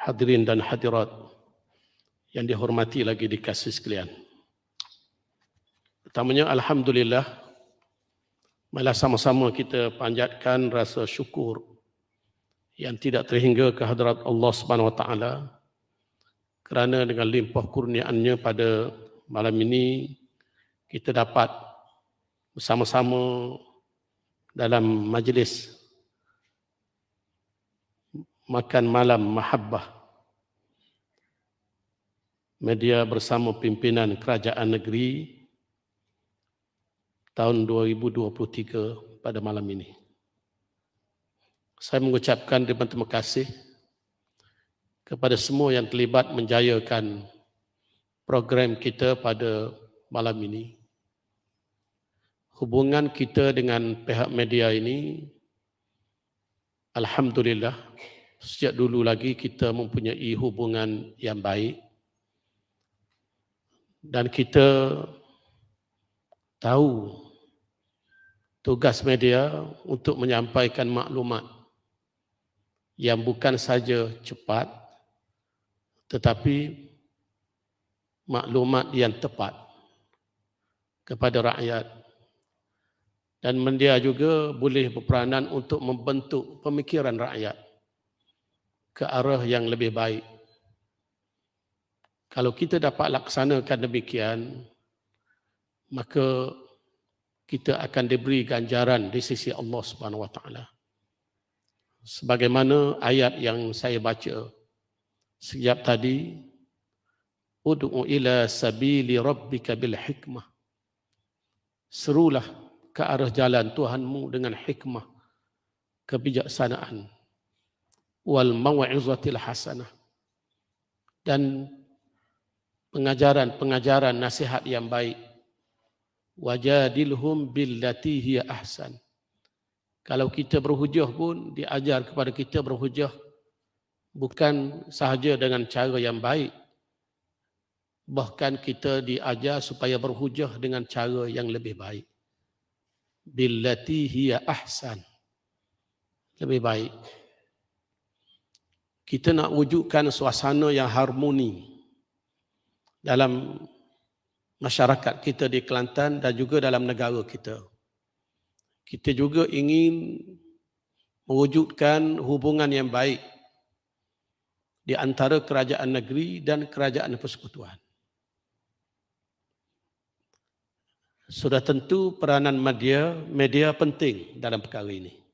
Hadirin dan hadirat yang dihormati lagi dikasih sekalian. Pertamanya, alhamdulillah, marilah sama-sama kita panjatkan rasa syukur yang tidak terhingga ke hadirat Allah Subhanahu Wa Taala kerana dengan limpah kurniaannya pada malam ini kita dapat bersama-sama dalam majlis makan malam mahabbah media bersama pimpinan kerajaan negeri tahun 2023 pada malam ini. Saya mengucapkan terima kasih kepada semua yang terlibat menjayakan program kita pada malam ini. Hubungan kita dengan pihak media ini, alhamdulillah, sejak dulu lagi kita mempunyai hubungan yang baik dan kita tahu tugas media untuk menyampaikan maklumat yang bukan saja cepat tetapi maklumat yang tepat kepada rakyat. Dan media juga boleh berperanan untuk membentuk pemikiran rakyat ke arah yang lebih baik. Kalau kita dapat laksanakan demikian, maka kita akan diberi ganjaran di sisi Allah Subhanahu Wa Taala. Sebagaimana ayat yang saya baca sekejap tadi, ud'u ila sabili rabbika bil hikmah. Serulah ke arah jalan Tuhanmu dengan hikmah, kebijaksanaan, wal mau'izatil hasanah, dan pengajaran nasihat yang baik. Wajadilhum billati hiya ahsan. Kalau kita berhujah pun diajar kepada kita berhujah bukan sahaja dengan cara yang baik, bahkan kita diajar supaya berhujah dengan cara yang lebih baik. Billati hiya ahsan. Lebih baik. Kita nak wujudkan suasana yang harmoni dalam masyarakat kita di Kelantan dan juga dalam negara kita. Kita juga ingin mewujudkan hubungan yang baik di antara kerajaan negeri dan kerajaan persekutuan. Sudah tentu peranan media penting dalam perkara ini.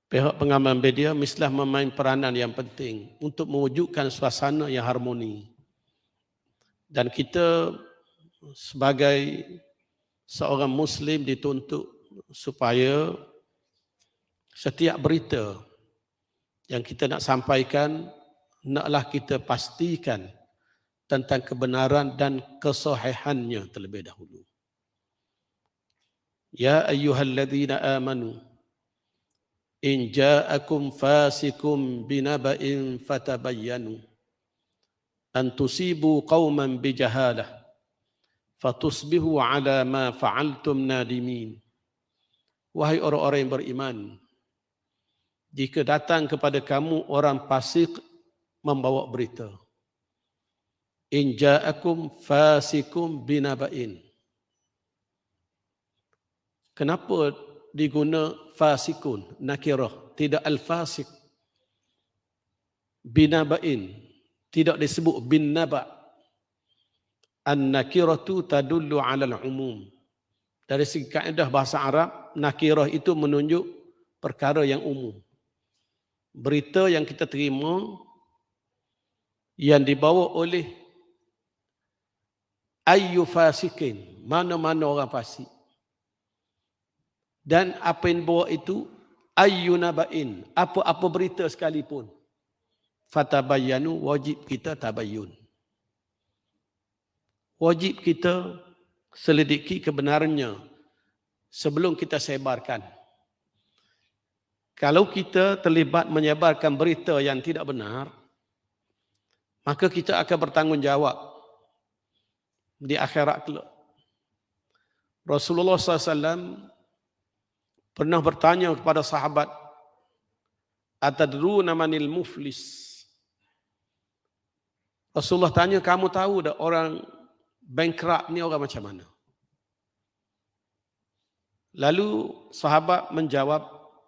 Pihak pengamal media mestilah memain peranan yang penting untuk mewujudkan suasana yang harmoni. Dan kita sebagai seorang Muslim dituntut supaya setiap berita yang kita nak sampaikan, naklah kita pastikan tentang kebenaran dan kesahihannya terlebih dahulu. Ya ayyuhalladzina amanu in ja'akum fasikum binaba'in fatabayyanu an tusibu qauman bijahalah fatusbihu ala ma fa'altum nadimin. Wahai orang-orang yang beriman, jika datang kepada kamu orang fasik membawa berita, in ja'akum fasikum binaba'in. Kenapa diguna fasikun, nakirah, tidak al-fasik? Binaba'in, tidak disebut bin naba'. An-nakiratu tadullu 'ala al-umum. Dari segi kaedah bahasa Arab, nakirah itu menunjuk perkara yang umum. Berita yang kita terima yang dibawa oleh ayyu fasikin, mana-mana orang fasik. Dan apa yang bawa itu ayyu naba'in, apa-apa berita sekalipun. Fatabayyanu, wajib kita tabayyun. Wajib kita selidiki kebenarannya sebelum kita sebarkan. Kalau kita terlibat menyebarkan berita yang tidak benar, maka kita akan bertanggungjawab di akhirat kelak. Rasulullah SAW pernah bertanya kepada sahabat, Atadruna manil muflis? Rasulullah tanya, kamu tahu tak orang bankrupt ni orang macam mana? Lalu sahabat menjawab,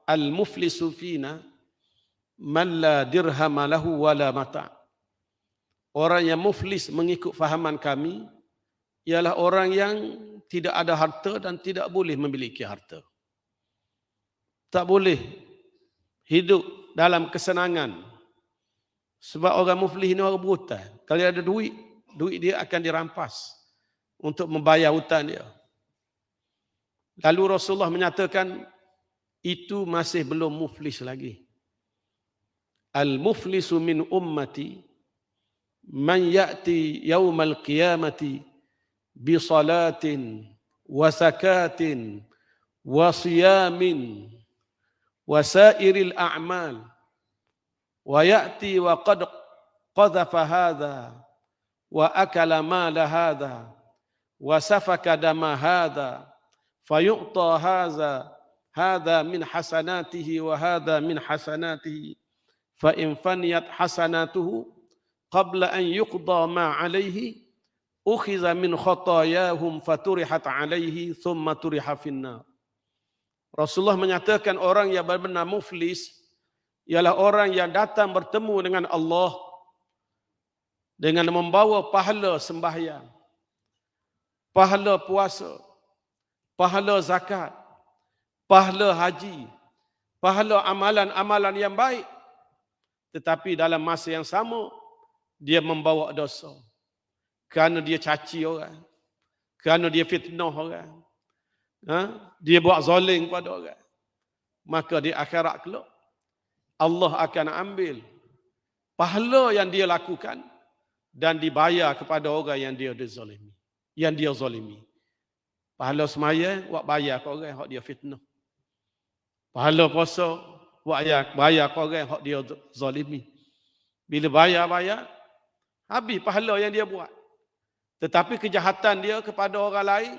al-muflisu fina man la dirham lahu wala mata'. Orang yang muflis mengikut fahaman kami ialah orang yang tidak ada harta dan tidak boleh memiliki harta. Tak boleh hidup dalam kesenangan. Sebab orang muflis ini orang berhutang. Kalau ada duit, duit dia akan dirampas untuk membayar hutang dia. Lalu Rasulullah menyatakan, itu masih belum muflis lagi. Al-muflisu min ummati man ya'ti yawmal qiyamati bi salatin wa zakatin wa siyamin wa sairil a'mal wa ya'ti wa qad qadhafa hadha wa akala mala hadha wa safaka dama hadha fayu'ta hadha min hasanatihi wa hadha min hasanatihi fa in faniyat hasanatuhu qabla an yuqda ma alayhi ukhiza min khatayahum faturihat alayhi thumma turiha finnar. Rasulullah menyatakan orang yang benar-benar muflis ialah orang yang datang bertemu dengan Allah dengan membawa pahala sembahyang, pahala puasa, pahala zakat, pahala haji, pahala amalan-amalan yang baik. Tetapi dalam masa yang sama, dia membawa dosa. Kerana dia caci orang. Kerana dia fitnah orang. Dia buat zalim pada orang. Maka di akhirat kelak, Allah akan ambil pahala yang dia lakukan dan dibayar kepada orang yang dia zalimi. Yang dia zalimi. Pahala semaya, buat bayar ke orang yang dia fitnah. Pahala puasa, buat bayar ke orang yang dia zalimi. Bila bayar, habis pahala yang dia buat. Tetapi kejahatan dia kepada orang lain,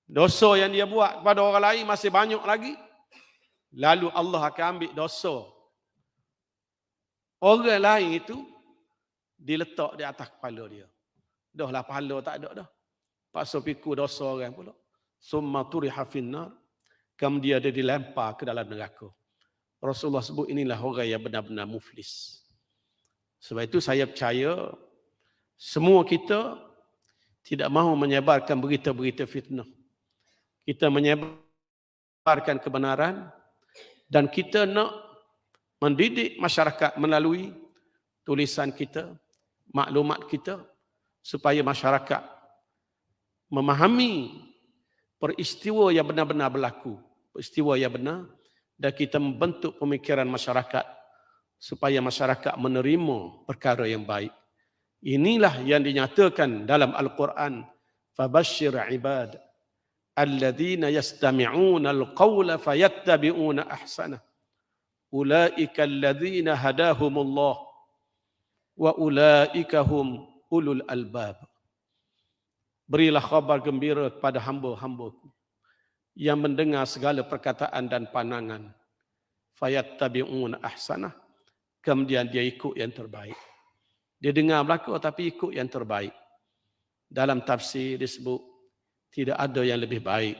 dosa yang dia buat kepada orang lain masih banyak lagi. Lalu Allah akan ambil dosa orang lain itu, diletak di atas kepala dia. Dah lah pahala tak ada dah. Paksa pikul dosa orang pula. Summa turiha finnar. Kemudian dia dilempar ke dalam neraka. Rasulullah sebut inilah orang yang benar-benar muflis. Sebab itu saya percaya semua kita tidak mahu menyebarkan berita-berita fitnah. Kita menyebarkan kebenaran dan kita nak mendidik masyarakat melalui tulisan kita, maklumat kita supaya masyarakat memahami peristiwa yang benar-benar berlaku, peristiwa yang benar, dan kita membentuk pemikiran masyarakat supaya masyarakat menerima perkara yang baik. Inilah yang dinyatakan dalam Al-Quran, fabashshir ibad alladzina yastami'una al-qawla fayattabi'una ahsana ulaika alladzina hadahumullah wa ulaika hum ulul albab. Berilah khabar gembira kepada hamba-hambaku yang mendengar segala perkataan dan pandangan, fayattabi'una ahsana, kemudian dia ikut yang terbaik. Dia dengar belaka tapi ikut yang terbaik. Dalam tafsir disebut tidak ada yang lebih baik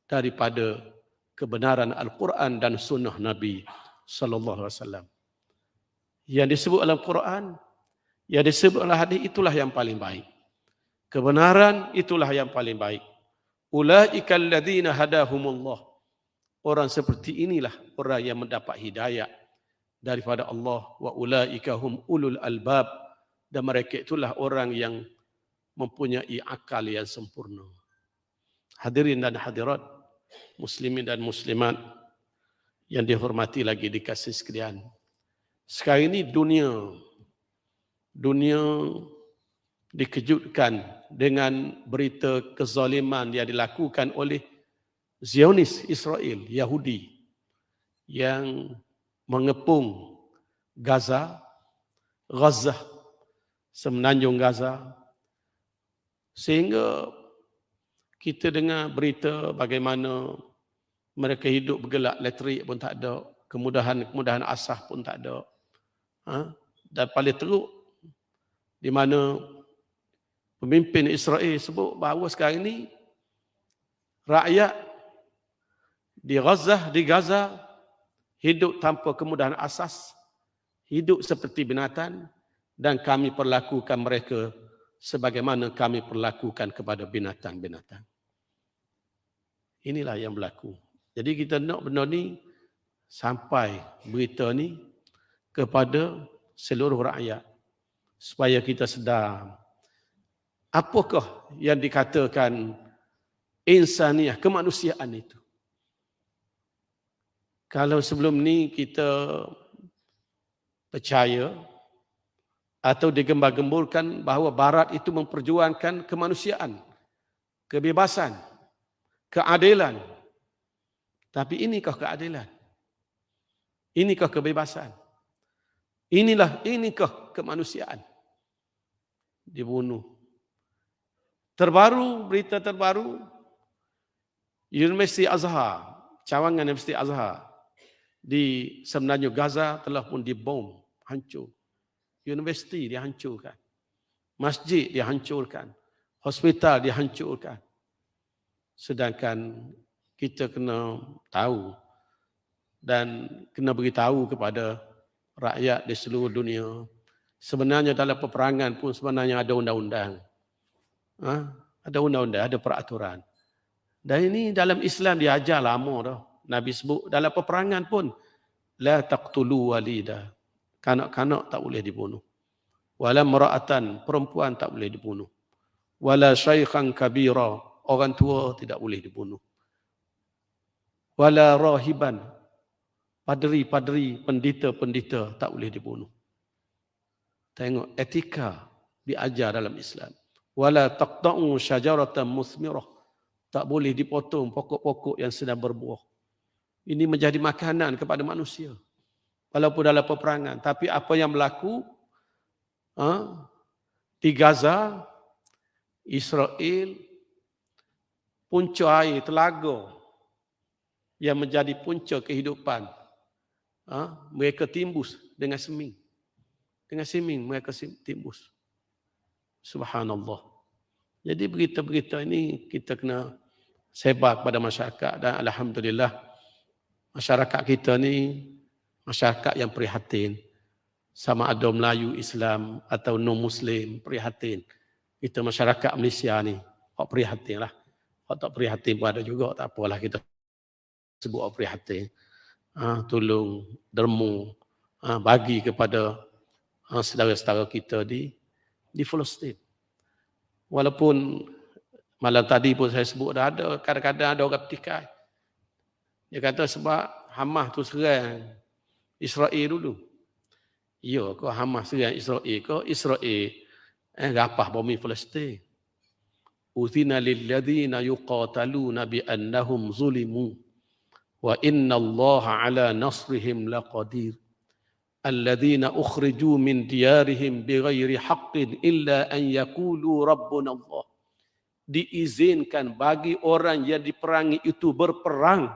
daripada kebenaran Al-Quran dan sunnah Nabi sallallahu alaihi wasallam. Yang disebut dalam Quran, yang disebut dalam hadis, itulah yang paling baik. Kebenaran itulah yang paling baik. Ulaika alladzina hadahumullah. Orang seperti inilah orang yang mendapat hidayah daripada Allah. Wa ulaika hum ulul albab. Dan mereka itulah orang yang mempunyai akal yang sempurna. Hadirin dan hadirat, muslimin dan muslimat yang dihormati lagi dikasih sekalian. Sekarang ini dunia dikejutkan dengan berita kezaliman yang dilakukan oleh Zionis Israel, Yahudi, yang mengepung Gaza, semenanjung Gaza, sehingga kita dengar berita bagaimana mereka hidup bergelak, elektrik pun tak ada, kemudahan asas pun tak ada. Dan paling teruk, di mana pemimpin Israel sebut bahawa sekarang ini rakyat di Gaza hidup tanpa kemudahan asas, hidup seperti binatang, dan kami perlakukan mereka sebagaimana kami perlakukan kepada binatang-binatang. Inilah yang berlaku. Jadi kita nak benda ni sampai berita ni kepada seluruh rakyat supaya kita sedar apakah yang dikatakan insaniah, kemanusiaan itu. Kalau sebelum ni kita percaya atau digembar-gemburkan bahawa Barat itu memperjuangkan kemanusiaan, kebebasan, keadilan. Tapi inikah keadilan? Inikah kebebasan? Inikah kemanusiaan? Dibunuh. Berita terbaru, Universiti Azhar, cawangan Universiti Azhar di semenanjung Gaza telah pun dibom, hancur. Universiti dihancurkan. Masjid dihancurkan. Hospital dihancurkan. Sedangkan kita kena tahu dan kena beritahu kepada rakyat di seluruh dunia. Sebenarnya dalam peperangan pun sebenarnya ada undang-undang. Ada undang-undang, ada peraturan. Dan ini dalam Islam diajar lama dah. Nabi sebut dalam peperangan pun, la taqtulu walida. Kanak-kanak tak boleh dibunuh. Wala mara'atan, perempuan tak boleh dibunuh. Wala syaikhan kabira, orang tua tidak boleh dibunuh. Wala rahiban, padri-padri, pendeta-pendeta tak boleh dibunuh. Tengok etika diajar dalam Islam. Wala taqta'u syajaratan musmirah, tak boleh dipotong pokok-pokok yang sedang berbuah. Ini menjadi makanan kepada manusia. Walaupun dalam peperangan. Tapi apa yang berlaku di Gaza, Israel, punca air, telaga yang menjadi punca kehidupan. Mereka timbus dengan seming. Dengan seming mereka timbus. Subhanallah. Jadi berita-berita ini kita kena sebar kepada masyarakat. Dan alhamdulillah, masyarakat kita ni masyarakat yang prihatin. Sama ada Melayu, Islam atau non-Muslim, prihatin. Kita masyarakat Malaysia ni, hak prihatin lah. Hak tak prihatin pun ada juga, tak apalah kita sebut hak prihatin. Tolong, dermu, bagi kepada saudara-saudara kita di Palestin. Walaupun malam tadi pun saya sebut dah ada, kadang-kadang ada orang petikai. Dia kata sebab Hamas tu serang Israel dulu. Ya, kau Hamas serang Israel, kau Israel rapah bumi Palestin. Uthina lilladzina yuqataluna bi annahum zulimu wa inna Allaha ala nasrihim laqadir. Alladzina ukhriju min diyarihim bighairi haqqin illa an yaqulu rabbuna Allah. Diizinkan bagi orang yang diperangi itu berperang.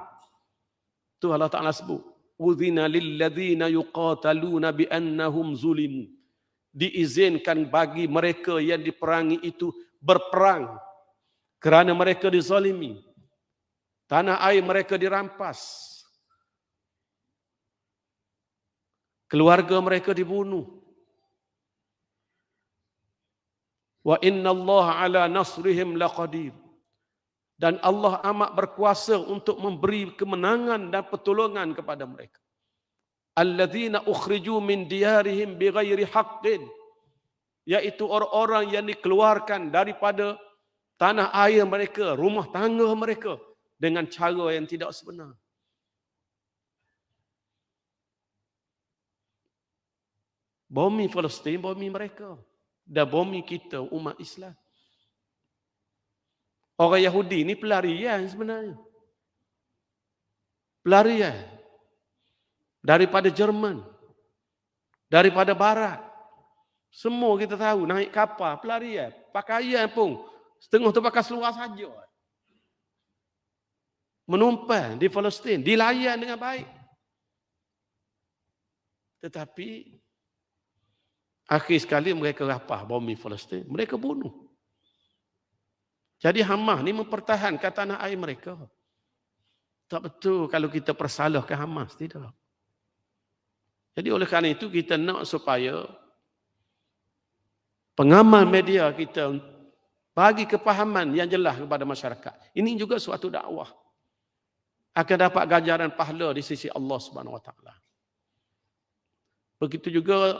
Itu Allah Ta'ala sebut. Udhina lilladzina yuqataluna bi annahum zulimu. Diizinkan bagi mereka yang diperangi itu berperang kerana mereka dizalimi. Tanah air mereka dirampas. Keluarga mereka dibunuh. Wa inna Allah ala nasrihim laqadir. Dan Allah amat berkuasa untuk memberi kemenangan dan pertolongan kepada mereka. Alladzina ukhriju min diyarihim bighairi haqqin, yaitu orang-orang yang dikeluarkan daripada tanah air mereka, rumah tangga mereka dengan cara yang tidak sebenar. Bumi Palestin, bumi mereka. Dan bumi kita, umat Islam. Orang Yahudi ni pelarian sebenarnya. Pelarian. Daripada Jerman. Daripada Barat. Semua kita tahu, naik kapal, pelarian. Pakaian pun, setengah tu pakai seluar saja. Menumpang di Palestin, dilayan dengan baik. Tetapi akhir sekali mereka rapah bumi Palestin, mereka bunuh. Jadi Hamas ni mempertahankan tanah air mereka. Tak betul kalau kita persalahkan Hamas, tidak. Jadi oleh kerana itu kita nak supaya pengamal media kita bagi kepahaman yang jelas kepada masyarakat. Ini juga suatu dakwah. Akan dapat ganjaran pahala di sisi Allah Subhanahu Wa Taala. Begitu juga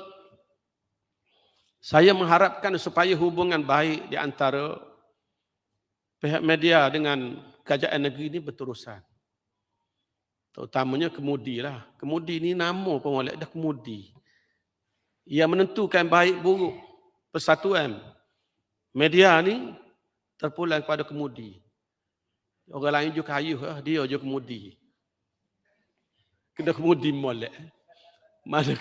saya mengharapkan supaya hubungan baik di antara pihak media dengan kerajaan negeri ini berterusan. Terutamanya kemudi lah. Kemudi ni nama pun molek dah kemudi. Ia menentukan baik buruk persatuan. Media ni terpulang kepada kemudi. Orang lain juga kayuh, dia je kemudi. Kena kemudi molek. Mana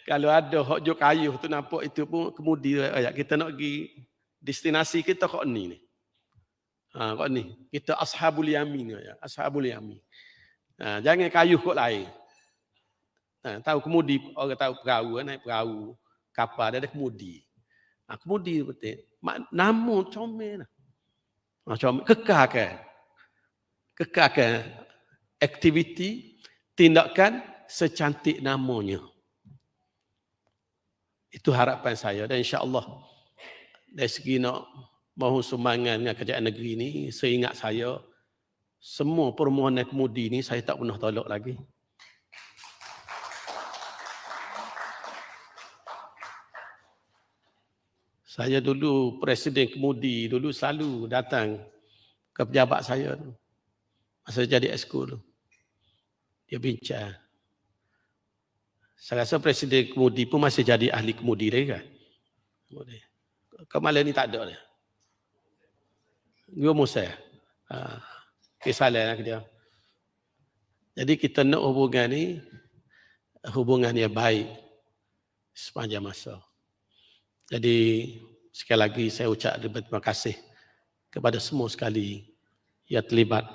kalau ada hak juk kayuh tu nampak itu pun kemudi ayat kita nak pergi destinasi kita kok ni. Kok ni. Kita ashabul yamin ya, ashabul yamin. Jangan kayuh kok lain. Tahu kemudi, orang tahu perahu, naik perahu, kapal ada kemudi. Kemudi betul. Nama comel lah. Comel kekalkan aktiviti, tindakan secantik namanya. Itu harapan saya dan insya-Allah dari segi nak mahu sumbangan dengan kerajaan negeri ini, seingat saya semua permohonan kemudi ni saya tak pernah tolak lagi. Saya dulu presiden kemudi dulu selalu datang ke pejabat saya tu. Masa jadi esko tu. Dia bincang. Saya rasa presiden kemudi pun masih jadi ahli kemudi dia kan. Kemalan ni tak ada dia. Gua Musa. Kesalahan ke dia. Jadi kita nak hubungan ni, hubungan yang baik sepanjang masa. Jadi sekali lagi saya ucap terima kasih kepada semua sekali yang terlibat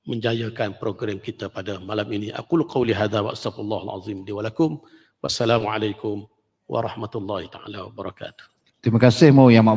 menjayakan program kita pada malam ini. Aqulu qawli hadza wa astaghfirullahal azim li wa lakum. Wassalamualaikum warahmatullahi taala wabarakatuh. Terima kasih Mo yang